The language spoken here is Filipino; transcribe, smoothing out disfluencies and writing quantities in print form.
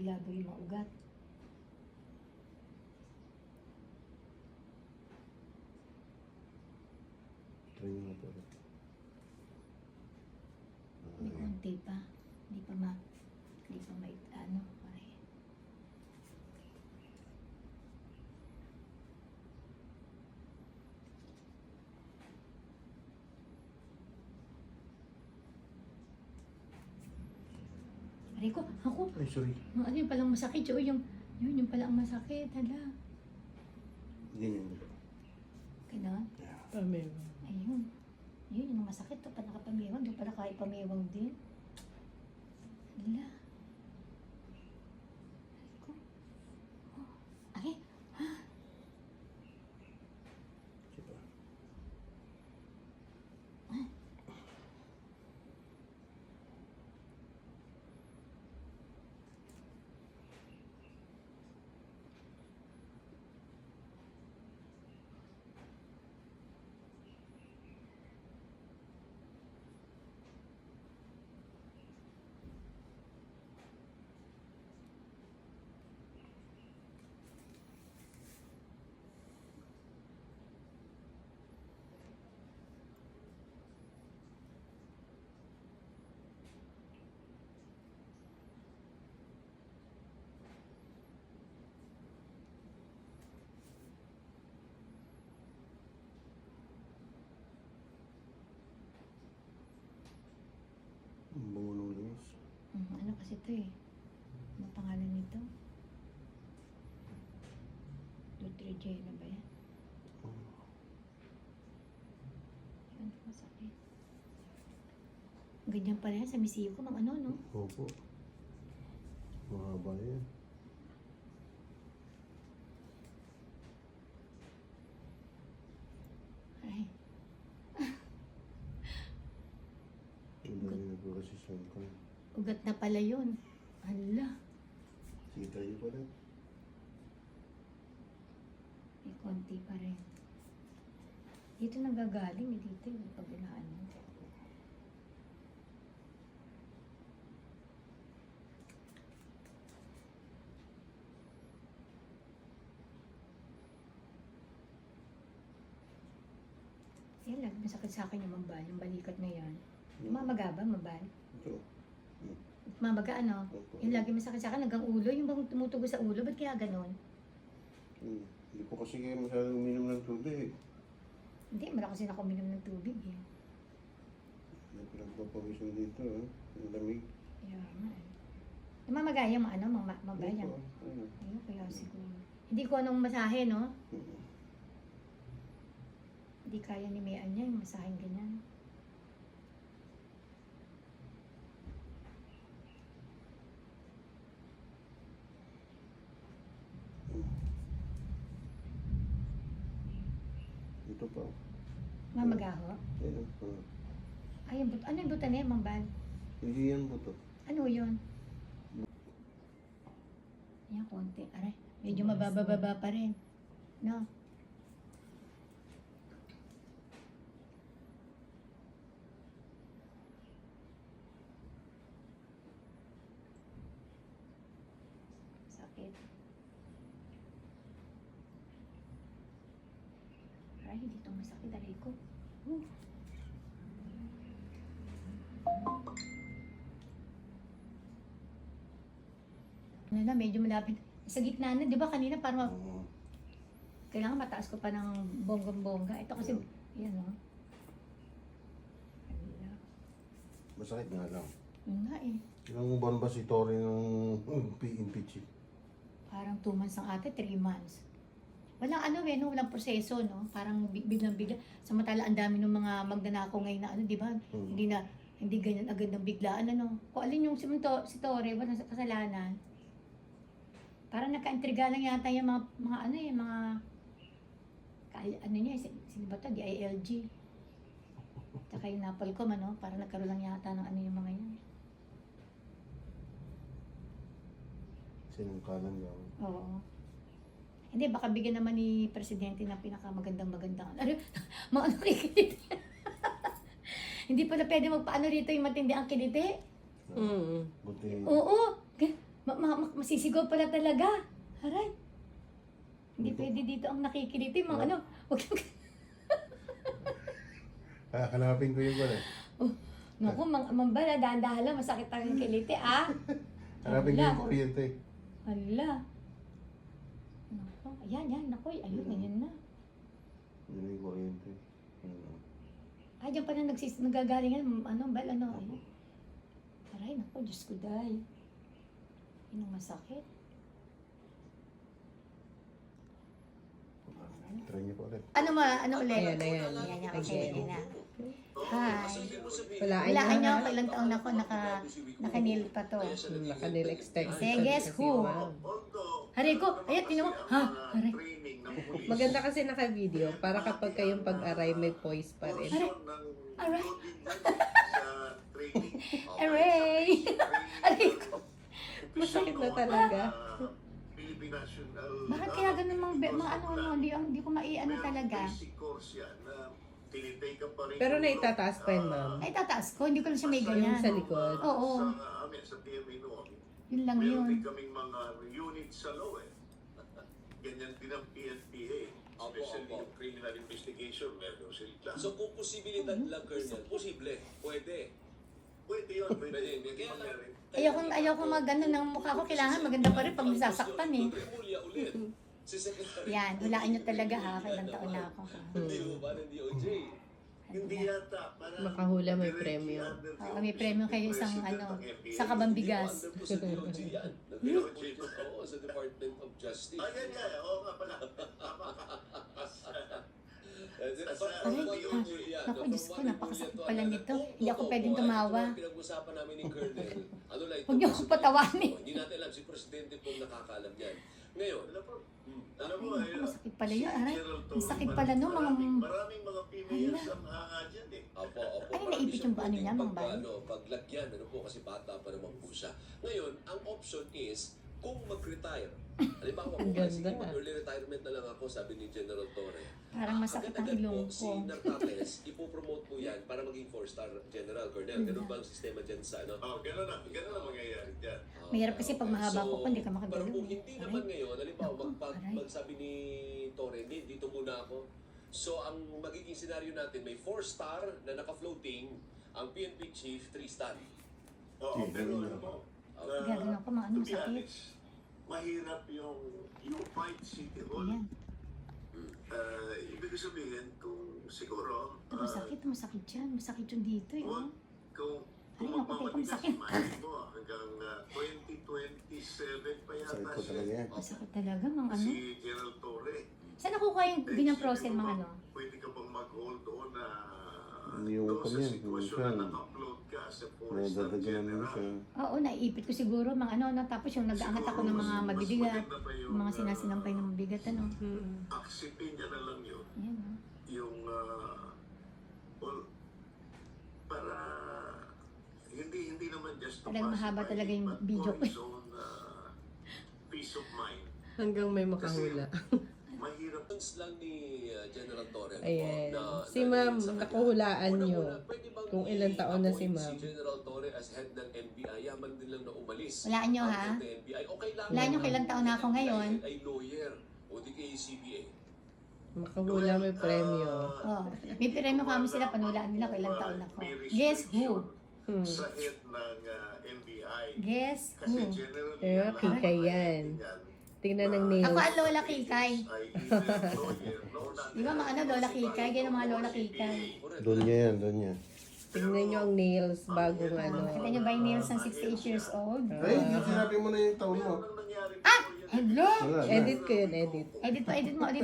labo yung mga ugat. Try nyo nga po. May konti pa. Hindi pa ma, ano, ay. Aray ko, ako, Ay, sorry. ano yung palang masakit, yung pala ang masakit, hala. Ganyan. Kailangan, Pamela. ayun. Yun, yung masakit, to pa nakapamiwang, doon pala kaya pamiwang din. Hala. Aray ko. Oh, aray, Diba? Ang bango ng langis. ano kasi ito eh. Ano pangalan nito? Nutrigena ba yan? Ano masakit? Ganyan pala yan sa misiyo ko, mga ano, no? Opo. Mahaba yan. Ay, Ang dami na po kasi sangkang. ugat na pala yun. Hala, Sige, try nyo pa rin. may konti pa rin. Dito nanggagaling eh, dito yung pag inaano. Yan lang, masakit sa akin yung mambal, yung balikat na yan. Mamaga ba, mambal? Ito. Mamaga ano? Opo. Yung lagi masakit sa akin hanggang ulo, yung bang tumutugo sa ulo, ba't kaya ganon? Hindi po kasi kayo masyadong uminom ng tubig. Hindi, mara kasi nakuminom ng tubig eh. May pinagpapawisan dito, ang lamig. Kaya nga eh. Yung mamaga yung ano, mabaya. Opo, ayun. Ayun, kaya siguro. Hindi ko anong masahe, no? Hindi kaya ni Mian niya yung masaheng ganyan. Ito pa. Mamagaho? Ayun. Ay, yung ano yung buta niya, mambal? Hindi yan po to. Ano yun? Yan, konti. Aray, medyo mababa-baba pa rin. No? Sakit. Aray, hindi itong masakit. Aray ko. Ano na, medyo malapit. Sa gitna na, di ba kanina parang kailangan mataas ko pa ng bonggong-bongga. Ito kasi, yan o. Masakit nga lang. Yun nga eh. Ilang buwan ba si Tori nung impeach? Parang 2 months ang ate, 3 months. Walang ano eh, no? Walang proseso, no? Parang biglang-bigla. Samantala, ang dami ng mga magnanakaw ngayon na ano, di ba? Hindi ganyan agad ng biglaan, ano? Kung alin yung si Tori, walang kasalanan. Parang nagka-intriga lang yata yung mga ano eh, mga ano niya, sino ba ito? DILG. Tsaka yung Napolcom, ano? Parang nagkaroon lang yata ng ano yung mga yan. Sinungkalan lang. Oo. Hindi, baka bigyan naman ni Presidente ng pinakamagandang-magandang. Ano, mga ano kikiliti. Hindi pala pwede magpaano rito yung matindi ang kiliti. Buti. Oo. Masisigaw pala talaga. Aray. Hindi pwede dito ang nakikiliti. Mga ano. Huwag lang. Hanapin ko yung pala. Naku, mambala, dahan-dahan lang. Masakit ang kiliti, ah. Hanapin ko Hala. yung kuryente. Hala. Naku, ayan. Naku, ayun, ayan na. Yun yung kuryente. Ay, diyan pala nagagalingan. Bal, ano. Ayun. Aray, naku, Diyos ko, day. Yun ang masakit. Try niyo po ulit. Ano ulit? Ayan. Ayan, okay, ayan na. Hi. Walaan Nyo, nyo. ilang taon ako naka-nail pa to. Naka-nail extension. Say, guess who? Hari ko, ayan, tinan mo. Ha? Hari. Maganda kasi naka-video para kapag kayong pag-aray may voice pa rin. Aray. Aray. Hari ko. Masakit na talaga. Bakit kaya ganun hindi ko maiano talaga. Pero naitataas pa yun, ma'am. Ay, tataas ko, hindi ko lang siya may Yung ganyan. sa likod. Oo, yun lang yun. Meron din kaming mga unit sa law eh. Ganyan din ang PNPA. Especially yung criminal investigation, meron sila. So kung posibilidad lang, Colonel, posible, pwede. Pwede yun, pwede. Hindi Kaya lang, mangyari. Ayoko magano ng mukha ko, kailangan maganda pa rin pag nasasaktan eh. Remulya ulit. Si Secretary. Yan, hulaan nyo talaga ha, kailang taon na ako. Hindi mo ba ng DOJ? Hindi yata. Parang Makahula may premyo. Oo, may premyo kayo sa kabambigas. Under po sa DOJ yan. Oo, sa Department of Justice. Ayan yan, oo nga pala. Tama ka. Naku, Diyos ko, napakasakit pala nito. Hindi ako pwedeng tumawa. Pinag-usapan namin ni Colonel. Huwag niyo ako patawanin. Hindi natin alam, si Presidente po nakakaalam yan. Ngayon, Alam mo, Ay, masakit pala yun, aray. Ang sakit pala no, maraming mga females ang hanga dyan eh. Opo. Ay, naipit yung ano niya, mga bayo. Paglagyan, po, kasi bata pa naman po siya. Ngayon, ang option is, kung mag-retire, halimbawa Ang po, kasi ganda. mag-early retirement na lang ako, sabi ni General Torre. Parang masakit ang Agad-agad ilong po, Si ko. Nartates, ipopromote po yan para maging 4-star general, Colonel. Ganun ba ang sistema dyan sa ano? Gano'n ang mangyayari dyan. Mahirap kasi pag mahaba ko, hindi ka makagalaw. Pero kung hindi Aray. naman ngayon, halimbawa, Naku, aray. magsabi ni Torre, hindi, dito muna ako. So, ang magiging senaryo natin, may 4-star na naka-floating, ang PNP chief, 3-star. Oo, pero alam mo, Gagano ako, mga ano, to be sakit. honest, mahirap yung fight City Hall. Ayan. Ibig sabihin, kung siguro, Ito, masakit yan. Masakit yung dito eh. Huwag kung Ay, naku, teka, magmamatigas masakit. yung mind mo hanggang 2027 pa Sakit yata ko talaga yan. Masakit talaga, mga ano. si Gerald Torre. Saan nakuha yung ganyang process, mga ano? Pwede ka bang mag-hold doon na Yung doon sa kanya, sitwasyon minsan, na naka-upload ka sa Forester Nadadagyan mo General. siya. Oo, naiipit ko siguro, mga ano, tapos yung nag-aangat ako ng mga mabibigat, yung mga sinasinampay ng mabigat, ano. Aksipin niya na lang yun. Ayan, oh. Yung well, para hindi naman just to Talagang mahaba pacify talaga yung but video for ko. his own peace of mind. Hanggang may makahula. Mahirap Lang ni General Torre. Ayan. na- Si na- ma'am, sa kanya. nakahulaan nyo. Una-una, pwede bang Kung ilang taon na si i-appoint ma'am. Si General Torre as head ng NBI, yaman din lang na umalis. Walaan nyo, Ang ha? head ng NBI. O kailangan Walaan nyo, kailang taon na ako ngayon. Ay lawyer o di kay CBA. Makahula may premyo. Oh, may premyo kami sila, panulaan nila kung ilang taon ako. Guess who? sa head ng NBI. Guess Kasi who? generally, Eh, ang kikay lahat yan. yan, Tingnan ng Ako nails. ang Lola Kikay. ay either lawyer, Di ba mga ano, Lola Kikay? Ganyan ang mga Lola Kikay. Doon niya yan, doon niya. Tingnan nyo ang nails bagong ano. Nakita niyo ba yung nails ng 68 years old? Ay, yung sinabi mo na yung taon mo. Ang nangyari Ah! Hello! Wala na. Edit ko yun, edit. Edit mo ulit.